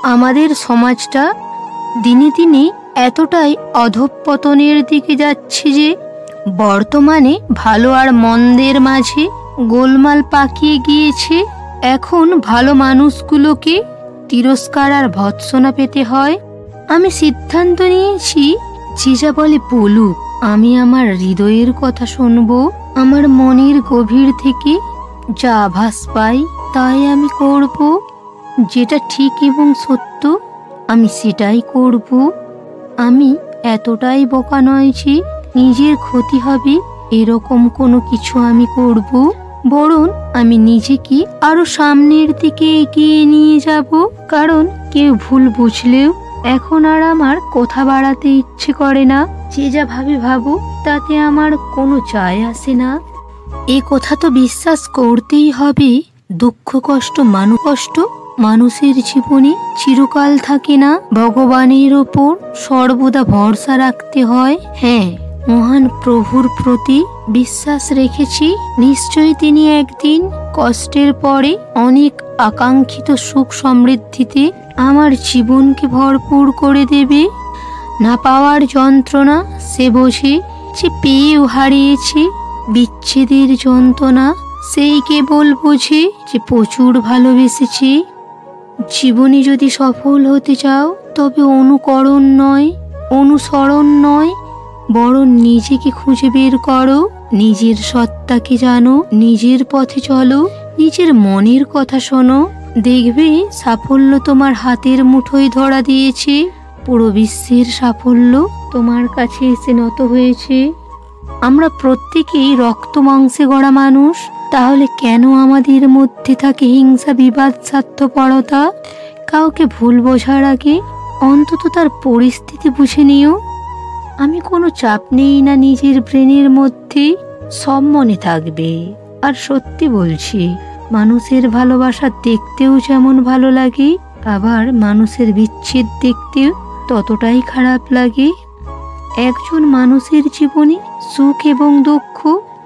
আমাদের সমাজটা দিনে দিনে এতটাই অধঃপতনের দিকে যাচ্ছে যে বর্তমানে ভালো আর মন্দের মাঝে গোলমাল পাকিয়ে গিয়েছে। এখন ভালো মানুষগুলোকে তিরস্কার আর ভৎসনা পেতে হয়। আমি সিদ্ধান্ত নিয়েছি, যে যা বলে বলুক, আমি আমার হৃদয়ের কথা শুনবো। আমার মনের গভীর থেকে যা আভাস পাই তাই আমি করব। যেটা ঠিক এবং সত্য আমি সেটাই করব। আমি এতটাই বোকা নয় যে নিজের ক্ষতি হবে এরকম কোনো কিছু আমি করব। বরং আমি নিজেকে আরো সামনের দিকে এগিয়ে নিয়ে যাব। কারণ কেউ ভুল বুঝলেও এখন আর আমার কথা বাড়াতে ইচ্ছে করে না। যে যা ভাবে ভাবুক, তাতে আমার কোনো যায় আসে না। এ কথা তো বিশ্বাস করতেই হবে, দুঃখ কষ্ট মানুষের জীবনে চিরকাল থাকে না। ভগবানের ওপর সর্বদা ভরসা রাখতে হয়। হ্যাঁ, মহান প্রভুর প্রতি বিশ্বাস রেখেছি। নিশ্চয়ই তিনি একদিন কষ্টের পরে অনেক আকাঙ্ক্ষিত সুখ সমৃদ্ধিতে আমার জীবনকে ভরপুর করে দেবে। না পাওয়ার যন্ত্রণা সে বোঝে, যে পেয়েও হারিয়েছে। বিচ্ছেদের যন্ত্রণা সেই কেবল বোঝে যে প্রচুর ভালোবেসেছে। জীবনে যদি সফল হতে চাও, তবে অনুসরণ নয়, বরং নিজেকে খুঁজে বের করো। নিজের সত্তাকে জানো, নিজের পথে চলো, নিজের মনের কথা শোনো। দেখবে সাফল্য তোমার হাতের মুঠোয় ধরা দিয়েছে। পুরো বিশ্বের সাফল্য তোমার কাছে এসে নত হয়েছে। আমরা প্রত্যেকেই রক্ত মাংসে গড়া মানুষ। তাহলে কেন আমাদের মধ্যে থাকে হিংসা, বিবাদ, স্বার্থপরতা? কাউকে ভুল বোঝার আগে অন্তত তার পরিস্থিতি বুঝে নিও। আমি কোনো চাপ নেই না নিজের ব্রেনের মধ্যে, সব মনে থাকবে। আর সত্যি বলছি, মানুষের ভালোবাসা দেখতেও যেমন ভালো লাগে, আবার মানুষের বিচ্ছেদ দেখতেও ততটাই খারাপ লাগে। একজন মানুষের জীবনে সুখ এবং দুঃখ,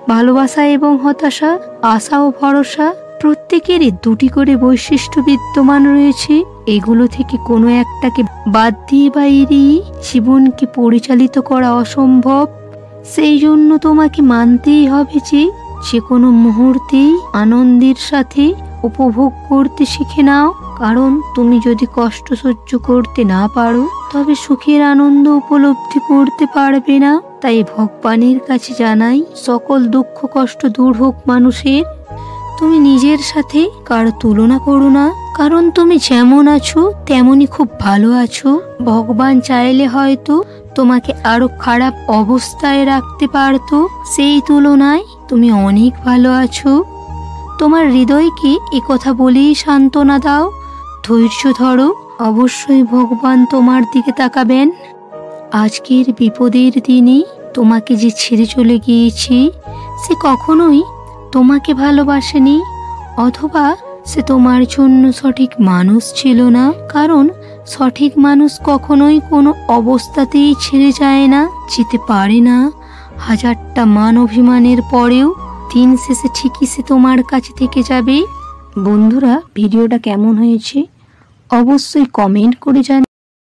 ভালোবাসা এবং হতাশা, আশা ও ভরসা প্রত্যেকেরই দুটি করে বৈশিষ্ট্য বিদ্যমান রয়েছে। এগুলো থেকে কোনো একটাকে বাদ দিয়ে বা এড়িয়ে জীবনকে পরিচালিত করা অসম্ভব। সেই জন্য তোমাকে মানতেই হবে যে কোনো মুহূর্তেই আনন্দের সাথে উপভোগ করতে শিখে নাও। কারণ তুমি যদি কষ্ট সহ্য করতে না পারো, তবে সুখের আনন্দ উপলব্ধি করতে পারবে না। তাই ভগবানের কাছে জানাই, সকল দুঃখ কষ্ট দূর হোক মানুষের। তুমি নিজের সাথে কারো তুলনা করো না, কারণ তুমি যেমন আছো তেমনই খুব ভালো আছো। ভগবান চাইলে হয়তো তোমাকে আরো খারাপ অবস্থায় রাখতে পারতো। সেই তুলনায় তুমি অনেক ভালো আছো। তোমার হৃদয়কে এ কথা বলেই সান্ত্বনা দাও, ধৈর্য ধরো। অবশ্যই ভগবান তোমার দিকে তাকাবেন। আজকের বিপদের দিনে তোমাকে যে ছেড়ে চলে গিয়েছে, সে কখনোই তোমাকে ভালোবাসেনি, অথবা সে তোমার জন্য সঠিক মানুষ ছিল না। কারণ সঠিক মানুষ কখনোই কোনো অবস্থাতেই ছেড়ে যায় না, যেতে পারে না। হাজারটা মান অভিমানের পরেও দিন শেষে ঠিকই সে তোমার কাছে থেকে যাবে। বন্ধুরা, ভিডিওটা কেমন হয়েছে অবশ্যই কমেন্ট করে জানান।